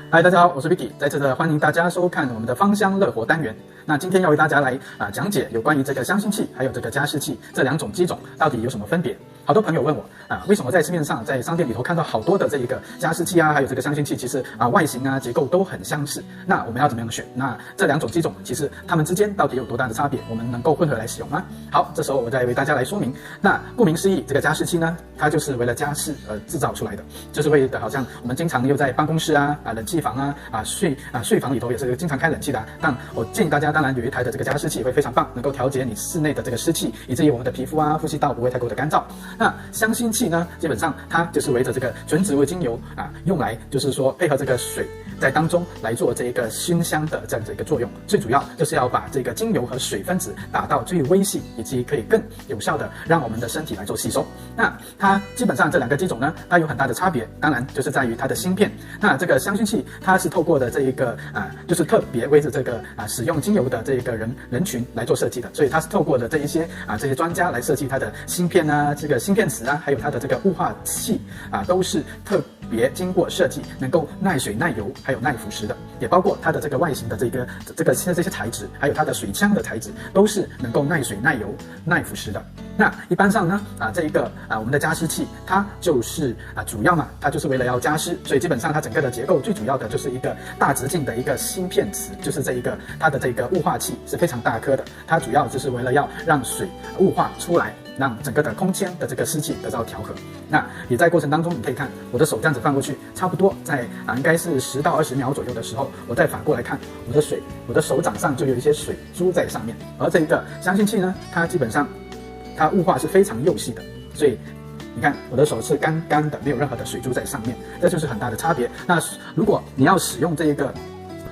嗨，大家好，我是 Vicky， 在这里欢迎大家收看我们的芳香乐活单元。那今天要为大家来讲解有关于这个香薰器还有这个加湿器这两种机种到底有什么分别。好多朋友问我为什么在市面上在商店里头看到好多的这一个加湿器还有这个香薰器，其实外形结构都很相似。那我们要怎么样选？那这两种机种其实它们之间到底有多大的差别？我们能够混合来使用吗？好，这时候我再为大家来说明。那顾名思义，这个加湿器呢，它就是为了加湿而制造出来的，就是为了好像我们经常又在办公室冷气房睡房里头也是经常开冷气的但我建议大家，当然有一台的这个加湿器会非常棒，能够调节你室内的这个湿气，以至于我们的皮肤呼吸道不会太过的干燥。那香薰器呢，基本上它就是围着这个纯植物精油用来就是说配合这个水在当中来做这个熏香的这样的一个作用，最主要就是要把这个精油和水分子打到最微细，以及可以更有效的让我们的身体来做吸收。那它基本上这两个机种呢，它有很大的差别，当然就是在于它的芯片。那这个香薰器它是透过的这一个就是特别为着这个使用精油的这个人群来做设计的，所以它是透过的这一些这些专家来设计它的芯片这个芯片池还有它的这个雾化器都是特别经过设计，能够耐水耐油还有耐腐蚀的，也包括它的这个外形的这些材质，还有它的水枪的材质都是能够耐水耐油耐腐蚀的。那一般上呢这一个我们的加湿器它就是主要嘛，它就是为了要加湿，所以基本上它整个的结构最主要的就是一个大直径的一个芯片池，就是它的这个雾化器是非常大颗的，它主要就是为了要让水雾化出来，让整个的空间的这个湿气得到调和。那也在过程当中，你可以看我的手这样子放过去，差不多在应该是10到20秒左右的时候，我再反过来看我的手掌上就有一些水珠在上面。而这个香薰器呢，它基本上它雾化是非常幼细的，所以你看我的手是干干的，没有任何的水珠在上面，这就是很大的差别。那如果你要使用这一个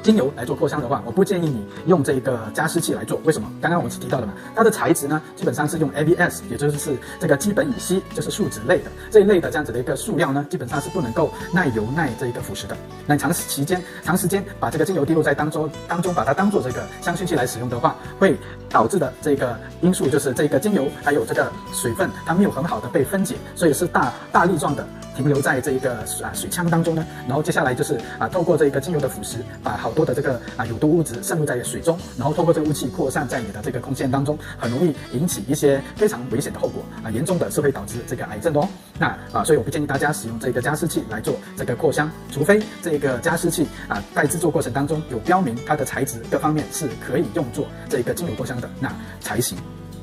精油来做扩香的话，我不建议你用这个加湿器来做。为什么？刚刚我们是提到的嘛，它的材质呢，基本上是用 ABS， 也就是这个基本乙烯，就是树脂类的这一类的这样子的一个塑料呢，基本上是不能够耐油耐这个腐蚀的。那长时间把这个精油滴入在当中把它当做这个香薰器来使用的话，会导致的这个因素就是这个精油还有这个水分它没有很好的被分解，所以是大粒状的停留在这一个水枪当中呢，然后接下来就是透过这个精油的腐蚀，把好多的这个有毒物质渗入在水中，然后透过这个雾气扩散在你的这个空间当中，很容易引起一些非常危险的后果严重的是会导致这个癌症的哦。那所以我不建议大家使用这个加湿器来做这个扩香，除非这个加湿器在制作过程当中有标明它的材质各方面是可以用作这个精油扩香的，那才行。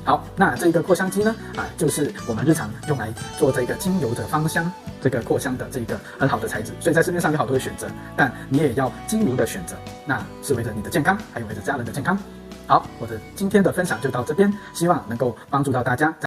好，那这个扩香机呢就是我们日常用来做这个精油的芳香这个扩香的这个很好的材质，所以在市面上有好多的选择，但你也要精明的选择，那是为了你的健康，还有为了家人的健康。好，我的今天的分享就到这边，希望能够帮助到大家。